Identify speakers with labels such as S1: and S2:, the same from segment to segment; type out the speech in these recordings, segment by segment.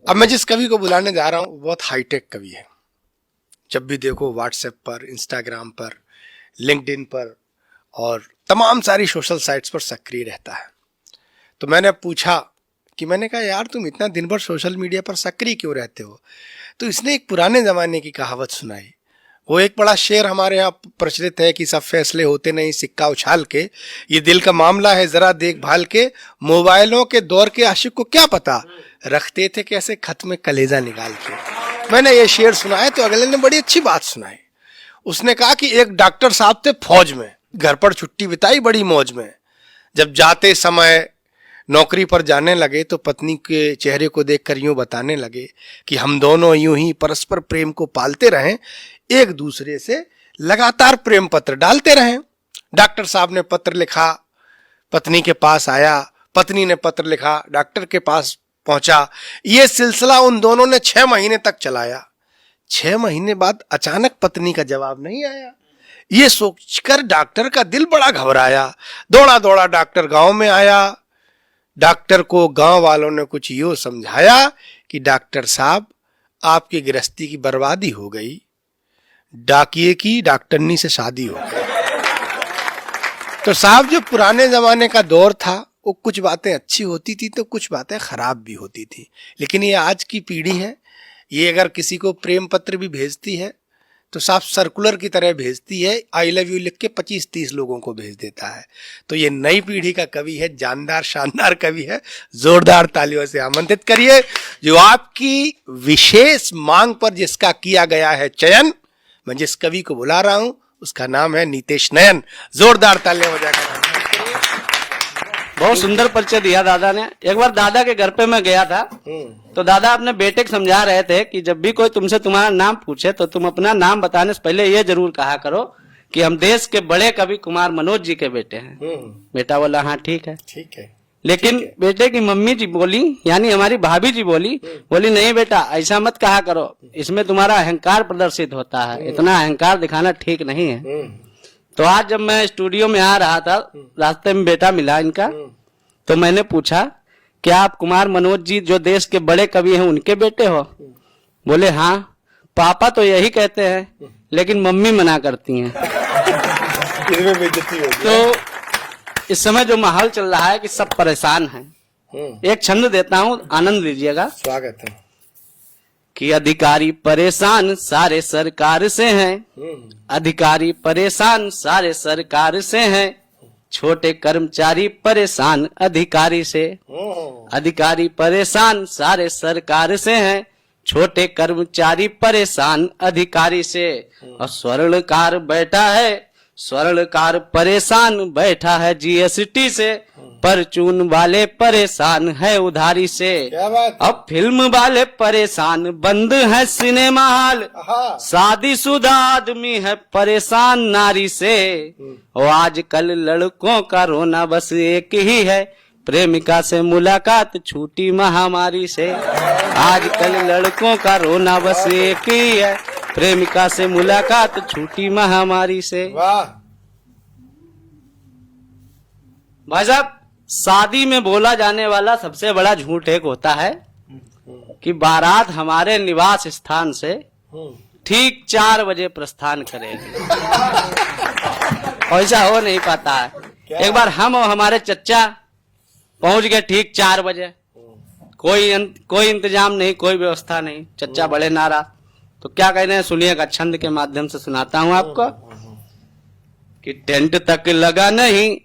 S1: अब मैं जिस कवि को बुलाने जा रहा हूँ बहुत हाईटेक कवि है। जब भी देखो व्हाट्सएप पर, इंस्टाग्राम पर, लिंक्डइन पर और तमाम सारी सोशल साइट्स पर सक्रिय रहता है। तो मैंने पूछा कि मैंने कहा यार तुम इतना दिन भर सोशल मीडिया पर सक्रिय क्यों रहते हो? तो इसने एक पुराने ज़माने की कहावत सुनाई। वो एक बड़ा शेर हमारे यहाँ प्रचलित है कि सब फैसले होते नहीं सिक्का उछाल के, ये दिल का मामला है जरा देखभाल के, मोबाइलों के दौर के आशिक को क्या पता रखते थे कैसे खत में कलेजा निकाल के। मैंने ये शेर सुनाया तो अगले ने बड़ी अच्छी बात सुनाई। उसने कहा कि एक डॉक्टर साहब थे फौज में, घर पर छुट्टी बिताई बड़ी मौज में। जब जाते समय नौकरी पर जाने लगे तो पत्नी के चेहरे को देखकर यूं बताने लगे कि हम दोनों यूं ही परस्पर प्रेम को पालते रहें, एक दूसरे से लगातार प्रेम पत्र डालते रहें। डॉक्टर साहब ने पत्र लिखा, पत्नी के पास आया, पत्नी ने पत्र लिखा, डॉक्टर के पास पहुंचा। यह सिलसिला उन दोनों ने 6 महीने तक चलाया। 6 महीने बाद अचानक पत्नी का जवाब नहीं आया। ये सोचकर डॉक्टर का दिल बड़ा घबराया। दौड़ा दौड़ा डॉक्टर गांव में आया। डॉक्टर को गांव वालों ने कुछ यूं समझाया कि डॉक्टर साहब आपकी गृहस्थी की बर्बादी हो गई, डाकिए की डॉक्टरनी से शादी हो गई। तो साहब जो पुराने जमाने का दौर था वो कुछ बातें अच्छी होती थी तो कुछ बातें खराब भी होती थी। लेकिन ये आज की पीढ़ी है, ये अगर किसी को प्रेम पत्र भी भेजती है तो साफ सर्कुलर की तरह भेजती है, आई लव यू लिख के 25-30 लोगों को भेज देता है। तो ये नई पीढ़ी का कवि है, जानदार शानदार कवि है। जोरदार तालियों से आमंत्रित करिए जो आपकी विशेष मांग पर जिसका किया गया है चयन। मैं जिस कवि को बुला रहा हूं उसका नाम है नीतेश नयन। जोरदार तालियां बजाकर।
S2: बहुत सुंदर परिचय दिया दादा ने। एक बार दादा के घर पे मैं गया था तो दादा अपने बेटे को समझा रहे थे कि जब भी कोई तुमसे तुम्हारा नाम पूछे तो तुम अपना नाम बताने से पहले ये जरूर कहा करो कि हम देश के बड़े कवि कुमार मनोज जी के बेटे हैं। बेटा बोला हाँ ठीक है। लेकिन बेटे की मम्मी जी बोली, यानी हमारी भाभी जी बोली नहीं बेटा ऐसा मत कहा करो, इसमें तुम्हारा अहंकार प्रदर्शित होता है, इतना अहंकार दिखाना ठीक नहीं है। तो आज जब मैं स्टूडियो में आ रहा था, रास्ते में बेटा मिला इनका, तो मैंने पूछा क्या आप कुमार मनोज जी जो देश के बड़े कवि हैं उनके बेटे हो? बोले हाँ। पापा तो यही कहते हैं लेकिन मम्मी मना करती हैं। तो इस समय जो माहौल चल रहा है कि सब परेशान हैं। एक छंद देता हूँ, आनंद लीजिएगा।
S1: स्वागत है।
S2: कि अधिकारी परेशान सारे सरकार से हैं, अधिकारी परेशान सारे सरकार से हैं, छोटे कर्मचारी परेशान अधिकारी से, अधिकारी परेशान सारे सरकार से हैं, छोटे कर्मचारी परेशान अधिकारी से। और स्वर्णकार बैठा है, स्वर्णकार परेशान बैठा है जीएसटी से, परचून वाले परेशान है उधारी से। अब फिल्म वाले परेशान बंद है सिनेमा हॉल, शादीशुदा आदमी है परेशान नारी से। और आजकल लड़कों का रोना बस एक ही है, प्रेमिका से मुलाकात छूटी महामारी से। आजकल लड़कों का रोना बस एक ही है, प्रेमिका से मुलाकात छूटी महामारी से। भाई साहब, शादी में बोला जाने वाला सबसे बड़ा झूठ एक होता है कि बारात हमारे निवास स्थान से ठीक 4 बजे प्रस्थान करेगी। ऐसा हो नहीं पाता है। एक बार हम और हमारे चच्चा पहुंच गए ठीक 4 बजे, कोई इंतजाम नहीं, कोई व्यवस्था नहीं। चच्चा बड़े नाराज। तो क्या कहने हैं सुनिएगा, छंद के माध्यम से सुनाता हूं आपको। कि टेंट तक लगा नहीं,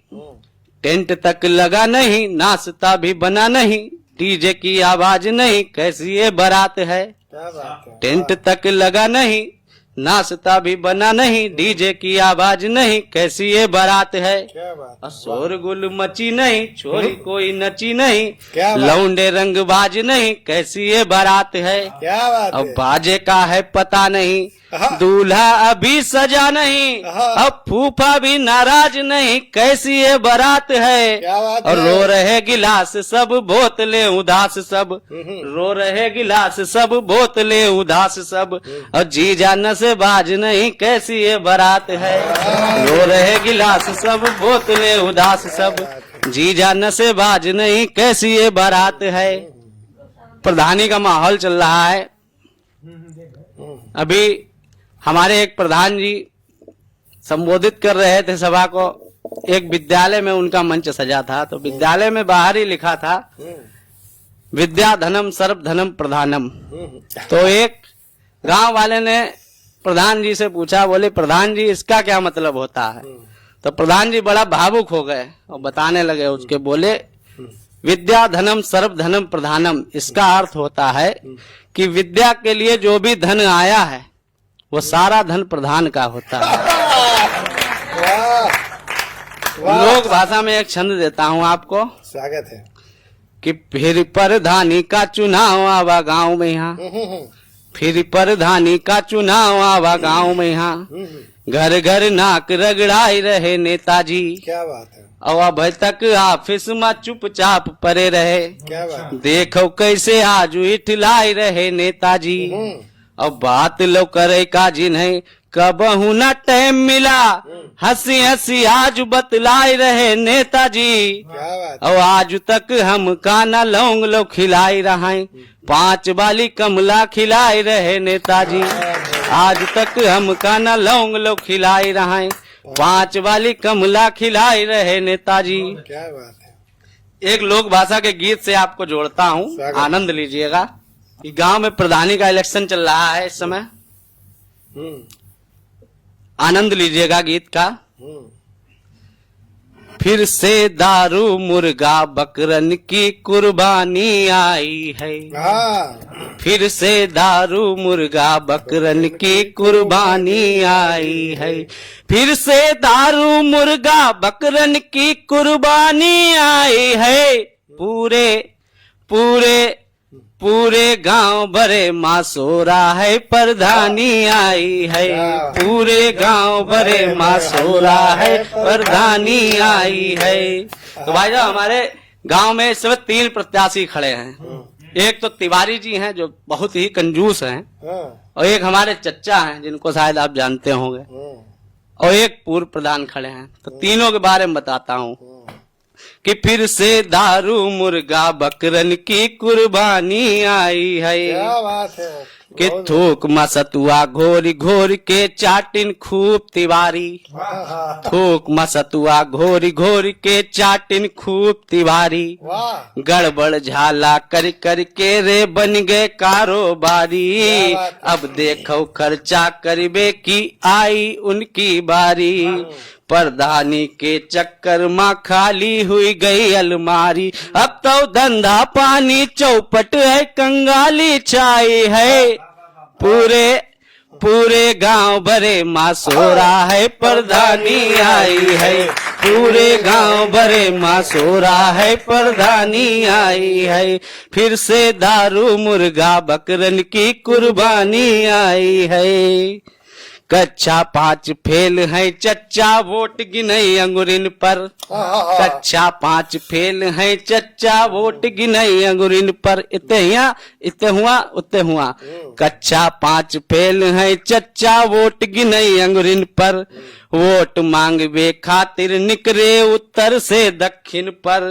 S2: टेंट तक लगा नहीं, नाश्ता भी बना नहीं, डीजे की आवाज नहीं, कैसी ये बारात है। टेंट तक लगा नहीं, नाश्ता भी बना नहीं, डीजे की आवाज नहीं, कैसी ये बारात है। शोरगुल मची नहीं, छोरी कोई नची नहीं, लौंडे रंगबाज नहीं, कैसी ये बारात है। अब बाजे का है पता नहीं, दूल्हा अभी सजा नहीं, अब फूफा भी नाराज नहीं, कैसी ये बारात है। और रो रहे गिलास सब, बोतलें उदास सब, रो रहे गिलास सब, बोतलें उदास सब, और जीजा नशेबाज नहीं, कैसी ये बारात है। रो रहे गिलास सब, बोतलें उदास सब, जीजा नशेबाज नहीं, कैसी ये बारात है। प्रधानी का माहौल चल रहा है। अभी हमारे एक प्रधान जी संबोधित कर रहे थे सभा को। एक विद्यालय में उनका मंच सजा था, तो विद्यालय में बाहर ही लिखा था विद्या धनम सर्व धनम प्रधानम। तो एक गांव वाले ने प्रधान जी से पूछा, बोले प्रधान जी इसका क्या मतलब होता है? तो प्रधान जी बड़ा भावुक हो गए और बताने लगे उसके, बोले विद्या धनम सर्व धनम प्रधानम, इसका अर्थ होता है कि विद्या के लिए जो भी धन आया है वो सारा धन प्रधान का होता है। लोक भाषा में एक छंद देता हूँ आपको,
S1: स्वागत है।
S2: कि फिर प्रधानी का चुनाव आवा गांव में यहाँ, फिर प्रधानी का चुनाव आवा गांव में यहाँ, घर घर नाक रगड़ाई रहे नेताजी।
S1: क्या बात है।
S2: और अब तक ऑफिस में चुपचाप परे रहे,
S1: क्या बात।
S2: देखो कैसे आज इठलाई रहे नेताजी। अब बात लो करे का जिन्हें कबहू न टाइम मिला, हंसी हंसी आज बतलाई रहे नेताजी।
S1: क्या बात।
S2: और आज तक हम काना लौंग लो खिलाई रहे, 5 वाली कमला खिलाई रहे नेताजी। आज तक हम काना लौंग लो खिलाई रहे, 5 वाली कमला खिलाई रहे नेताजी।
S1: क्या बात है।
S2: एक लोक भाषा के गीत से आपको जोड़ता हूँ, आनंद लीजिएगा। कि गांव में प्रधानी का इलेक्शन चल रहा है इस समय, आनंद लीजिएगा गीत का। फिर से दारू मुर्गा बकरन की कुर्बानी आई है, फिर से दारू मुर्गा बकरन की कुर्बानी आई है, फिर से दारू मुर्गा बकरन की कुर्बानी आई है। पूरे पूरे पूरे गांव भरे मासोरा है प्रधानी आई है, पूरे गांव भरे मासोरा है प्रधानी आई है। तो भाई साहब हमारे गांव में इस समय 3 प्रत्याशी खड़े हैं। एक तो तिवारी जी हैं जो बहुत ही कंजूस हैं, और एक हमारे चच्चा हैं जिनको शायद आप जानते होंगे, और एक पूर्व प्रधान खड़े हैं। तो तीनों के बारे में बताता हूँ कि फिर से दारू मुर्गा बकरन की कुर्बानी आई है।
S1: क्या बात है।
S2: कि थूक मसतुआ घोर घोर के चाटिन खूब तिवारी, थूक मसतुआ घोर घोर के चाटिन खूब तिवारी। गड़बड़ झाला कर कर के रे बन गए कारोबारी, अब देखो खर्चा करबे की आई उनकी बारी। प्रधानी के चक्कर में खाली हुई गई अलमारी, अब तो धंधा पानी चौपट है कंगाली छाई है। पूरे पूरे गांव भरे मासोरा है प्रधानी आई है, पूरे गांव भरे मासोरा है प्रधानी आई है। फिर से दारू मुर्गा बकरन की कुर्बानी आई है। कक्षा 5 फेल है चच्चा वोट गिनई अंगुरिन पर, कक्षा 5 फेल है चच्चा वोट गिनई अंगुरिन पर। इतने हुआ। कक्षा 5 फेल है चच्चा वोट गिनई अंगुरिन पर। वोट मांगवे खातिर निकरे उत्तर से दक्षिण पर,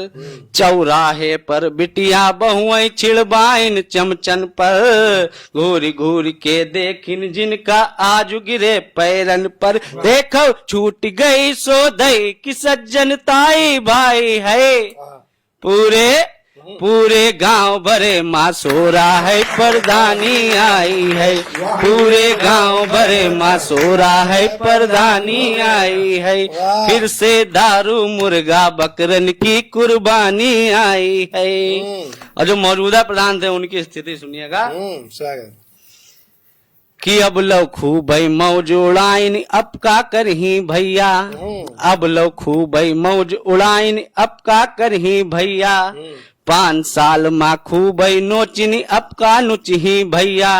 S2: चौराहे पर बिटिया बहुएं छिड़बाइन चमचन पर। घूर घूर के देखिन जिनका आज गिरे पैरन पर, देखो छूट गई सोधई कि सज्जनताई भाई है। पूरे पूरे गांव भरे मासोरा है प्रधानी आई है, पूरे गांव भरे मासोरा है प्रधानी आई है। फिर से दारू मुर्गा बकरन की कुर्बानी आई है। और जो मौजूदा प्रधान थे उनकी स्थिति सुनिएगा कि अब लो खूब मौज उड़ाइन अब का करही भैया, अब लो खूब मौज उड़ाइन अब का करही भैया। 5 साल माँ खूब नोचिनी अब का नुचही भैया।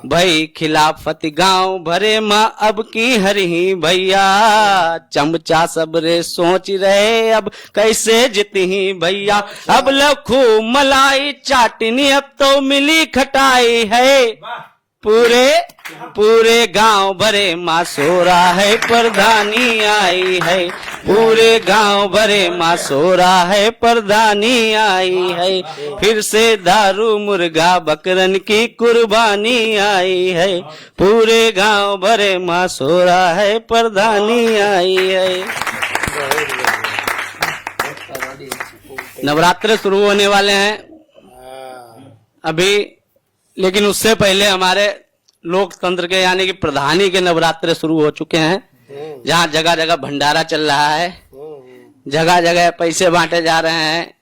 S2: भाई खिलाफत गांव भरे माँ अब की हरही भैया। चमचा सबरे सोच रहे अब कैसे जितही भैया। अब लखू मलाई चाटनी अब तो मिली खटाई है। पूरे पूरे गांव भरे माँ सो रहा है, प्रधानी आई है। पूरे गांव भरे माँ सो रहा है, प्रधानी आई है। फिर से दारू मुर्गा बकरन की कुर्बानी आई है। पूरे गांव भरे माँ सो रहा है, प्रधानी आई है। नवरात्र शुरू होने वाले हैं अभी, लेकिन उससे पहले हमारे लोकतंत्र के यानी कि प्रधानी के नवरात्र शुरू हो चुके हैं, जहाँ जगह जगह भंडारा चल रहा है, जगह जगह पैसे बांटे जा रहे हैं,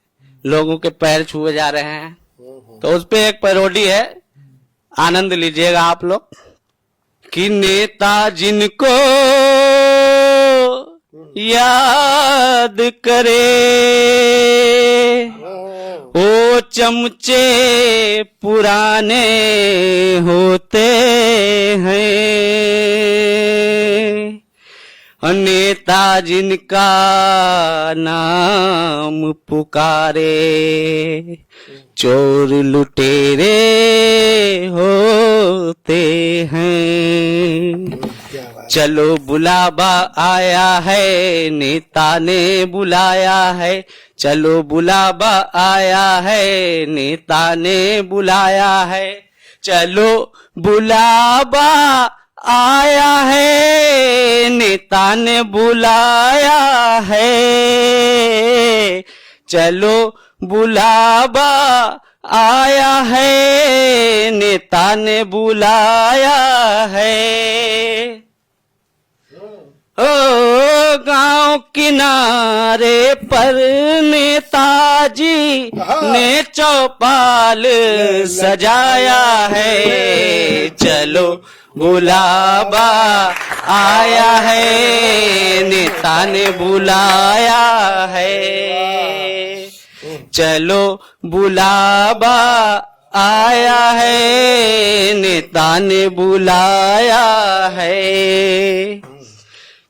S2: लोगों के पैर छुए जा रहे हैं। तो उस पे एक पैरोडी है, आनंद लीजिएगा आप लोग। कि नेता जिनको याद करे वो चमचे पुराने होते हैं। नेता जिनका नाम पुकारे चोर लुटेरे होते हैं। चलो बुलावा आया है, नेता ने बुलाया है। चलो बुलावा आया है, नेता ने बुलाया है। चलो बुलावा आया है, नेता ने बुलाया है। चलो बुलावा आया है, नेता ने बुलाया है। ओ गांव किनारे पर नेताजी ने चौपाल सजाया है। चलो बुलावा आया है, नेता ने बुलाया है। चलो बुलावा आया है, नेता ने बुलाया है।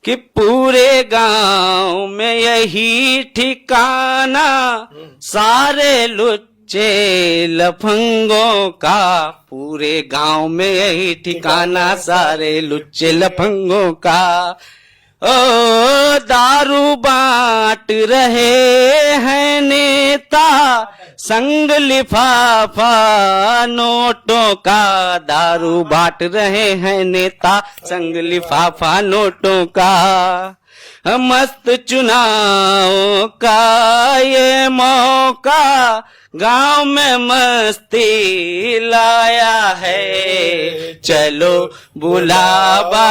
S2: कि पूरे गांव में यही ठिकाना सारे लुच्चे लफंगों का। पूरे गांव में यही ठिकाना सारे लुच्चे लफंगों का। ओ दारू बांट रहे हैं नेता, संग लिफाफा नोटों का। दारू बांट रहे हैं नेता, संग लिफाफा नोटों का। मस्त चुनाव का ये मौका गांव में मस्ती लाया है। चलो बुलावा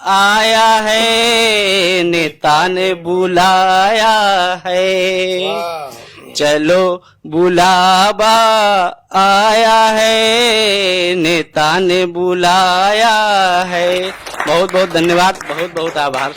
S2: आया है, नेता ने बुलाया है। चलो बुलावा आया है, नेता ने बुलाया है। बहुत बहुत धन्यवाद, बहुत बहुत आभार।